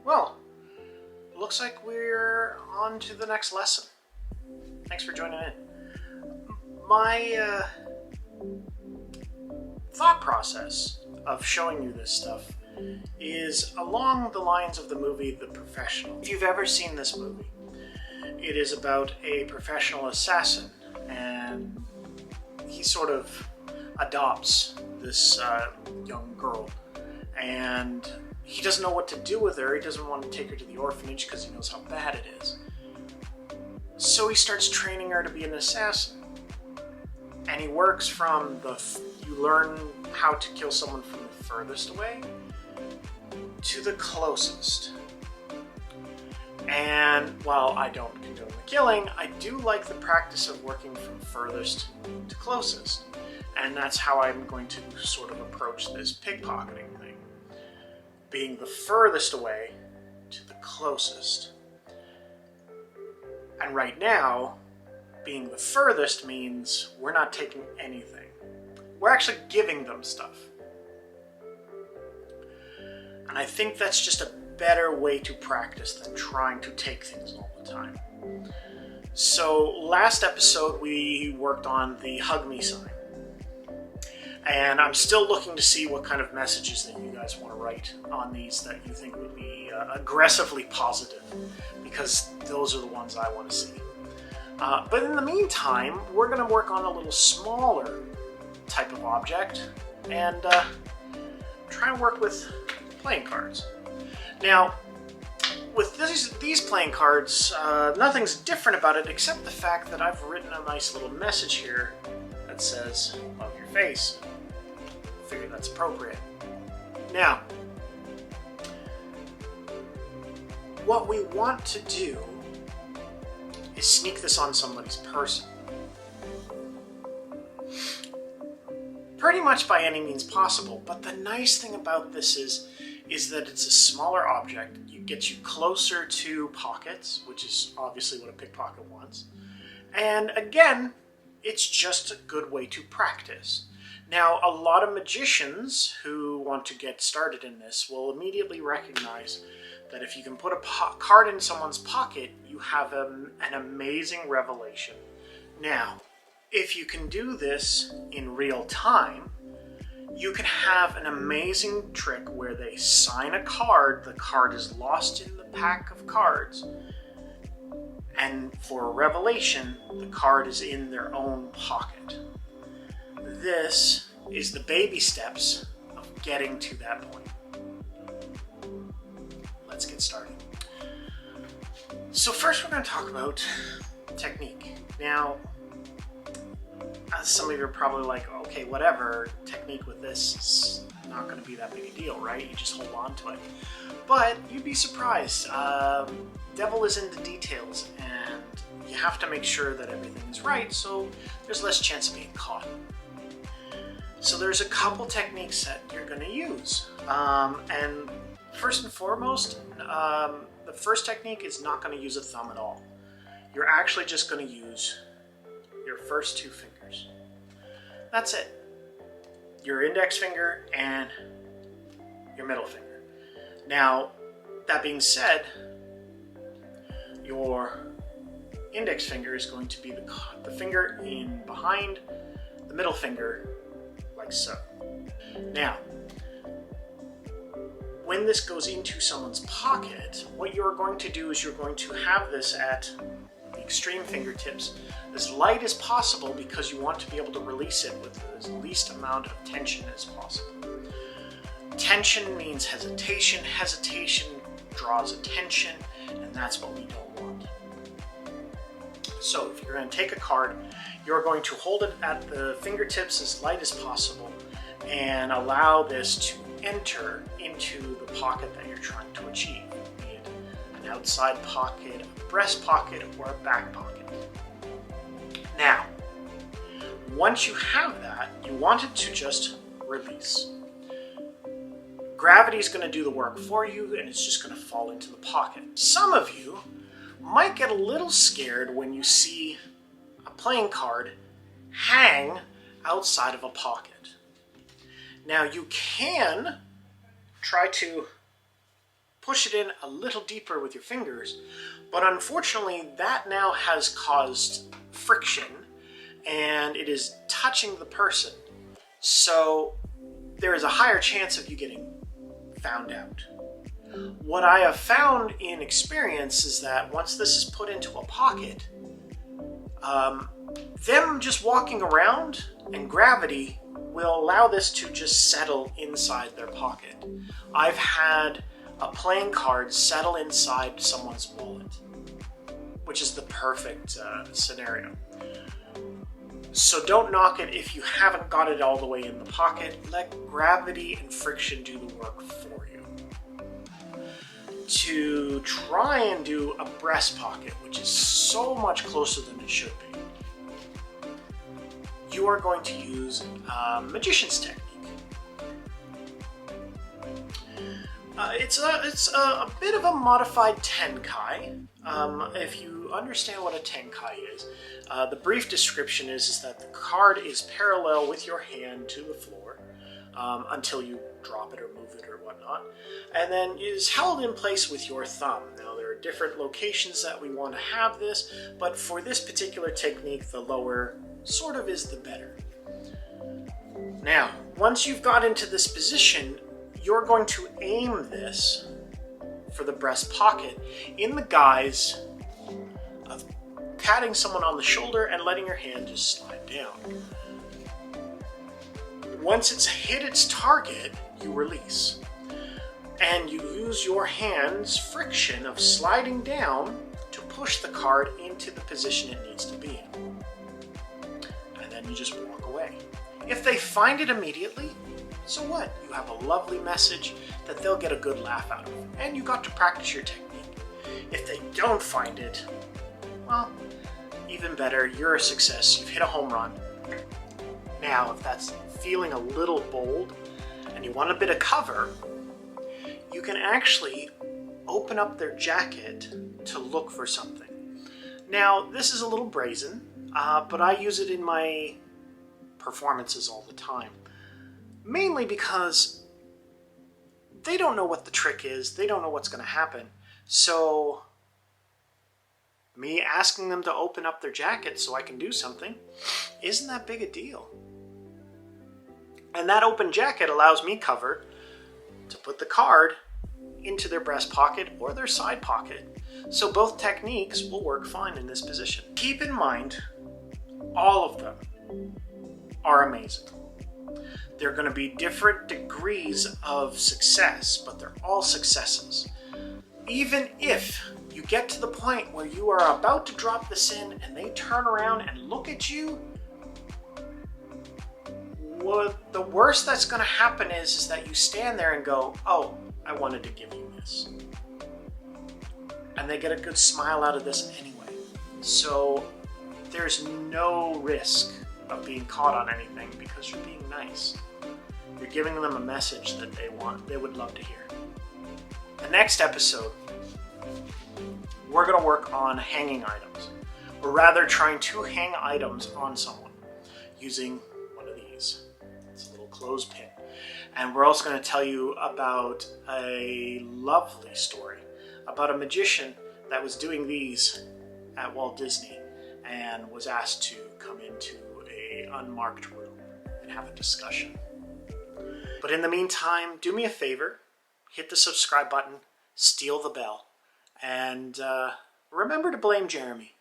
Well, looks like we're on to the next lesson. Thanks for joining in. My thought process of showing you this stuff is along the lines of the movie The Professional. If you've ever seen this movie, it is about a professional assassin, and he sort of adopts this young girl, and he doesn't know what to do with her. He doesn't want to take her to the orphanage because he knows how bad it is. So he starts training her to be an assassin. And he works from you learn how to kill someone from the furthest away to the closest. And while I don't condone the killing, I do like the practice of working from furthest to closest. And that's how I'm going to sort of approach this pickpocketing thing. Being the furthest away to the closest. And right now, being the furthest means we're not taking anything. We're actually giving them stuff. And I think that's just a better way to practice than trying to take things all the time. So last episode we worked on the hug me sign. And I'm still looking to see what kind of messages that you guys want to write on these that you think would be aggressively positive, because those are the ones I want to see. But in the meantime, we're going to work on a little smaller type of object and try and work with playing cards. Now, with these playing cards, nothing's different about it except the fact that I've written a nice little message here that says, "Love your face." I figure that's appropriate. Now, what we want to do is sneak this on somebody's person. Pretty much by any means possible, but the nice thing about this is that it's a smaller object. It gets you closer to pockets, which is obviously what a pickpocket wants. And again, it's just a good way to practice. Now, a lot of magicians who want to get started in this will immediately recognize that if you can put a card in someone's pocket, you have an amazing revelation. Now, if you can do this in real time, you can have an amazing trick where they sign a card, the card is lost in the pack of cards, and for a revelation, the card is in their own pocket. This is the baby steps of getting to that point. Let's get started. So first we're going to talk about technique. Now, some of you are probably like, okay, whatever, technique with this is not going to be that big a deal, right? You just hold on to it. But you'd be surprised. Devil is in the details, and you have to make sure that everything is right, so there's less chance of being caught. So there's a couple techniques that you're going to use. And first and foremost, the first technique is not going to use a thumb at all. You're actually just going to use your first two fingers. That's it. Your index finger and your middle finger. Now, that being said, your index finger is going to be the finger in behind the middle finger, like so. Now, when this goes into someone's pocket, what you're going to do is you're going to have this at the extreme fingertips as light as possible, because you want to be able to release it with the least amount of tension as possible. Tension means hesitation. Hesitation draws attention, and that's what we don't want. So if you're going to take a card, you're going to hold it at the fingertips as light as possible and allow this to enter into the pocket that you're trying to achieve, be it an outside pocket, a breast pocket, or a back pocket. Now, once you have that, you want it to just release. Gravity is going to do the work for you, and it's just going to fall into the pocket. Some of you might get a little scared when you see a playing card hang outside of a pocket. Now, you can try to push it in a little deeper with your fingers, but unfortunately that now has caused friction and it is touching the person. So there is a higher chance of you getting found out. What I have found in experience is that once this is put into a pocket, them just walking around and gravity will allow this to just settle inside their pocket. I've had a playing card settle inside someone's wallet, which is the perfect scenario. So don't knock it if you haven't got it all the way in the pocket. Let gravity and friction do the work for you. To try and do a breast pocket, which is so much closer than it should be, you are going to use a magician's technique. It's a bit of a modified tenkai. If you understand what a tenkai is, the brief description is that the card is parallel with your hand to the floor until you drop it or move it or whatnot, and then is held in place with your thumb. Now there are different locations that we want to have this, but for this particular technique, the lower sort of is the better. Now, once you've got into this position, you're going to aim this for the breast pocket in the guise of patting someone on the shoulder and letting your hand just slide down. Once it's hit its target, you release. And you use your hand's friction of sliding down to push the card into the position it needs to be in. And then you just walk away. If they find it immediately, so what? You have a lovely message that they'll get a good laugh out of. And you got to practice your technique. If they don't find it, well, even better, you're a success. You've hit a home run. Now, if that's feeling a little bold and you want a bit of cover, you can actually open up their jacket to look for something. Now, this is a little brazen, but I use it in my performances all the time. Mainly because they don't know what the trick is, they don't know what's going to happen. So, me asking them to open up their jacket so I can do something isn't that big a deal. And that open jacket allows me cover to put the card into their breast pocket or their side pocket. So both techniques will work fine in this position. Keep in mind, all of them are amazing. They're going to be different degrees of success, but they're all successes. Even if you get to the point where you are about to drop this in and they turn around and look at you, the worst that's going to happen is that you stand there and go, oh, I wanted to give you this. And they get a good smile out of this anyway. So there's no risk of being caught on anything because you're being nice. You're giving them a message that they would love to hear. The next episode, we're going to work on hanging items. Or rather, trying to hang items on someone using one of these. It's a little clothespin. And we're also going to tell you about a lovely story about a magician that was doing these at Walt Disney and was asked to come into an unmarked room and have a discussion. But in the meantime, do me a favor, hit the subscribe button, steal the bell, and remember to blame Jeremy.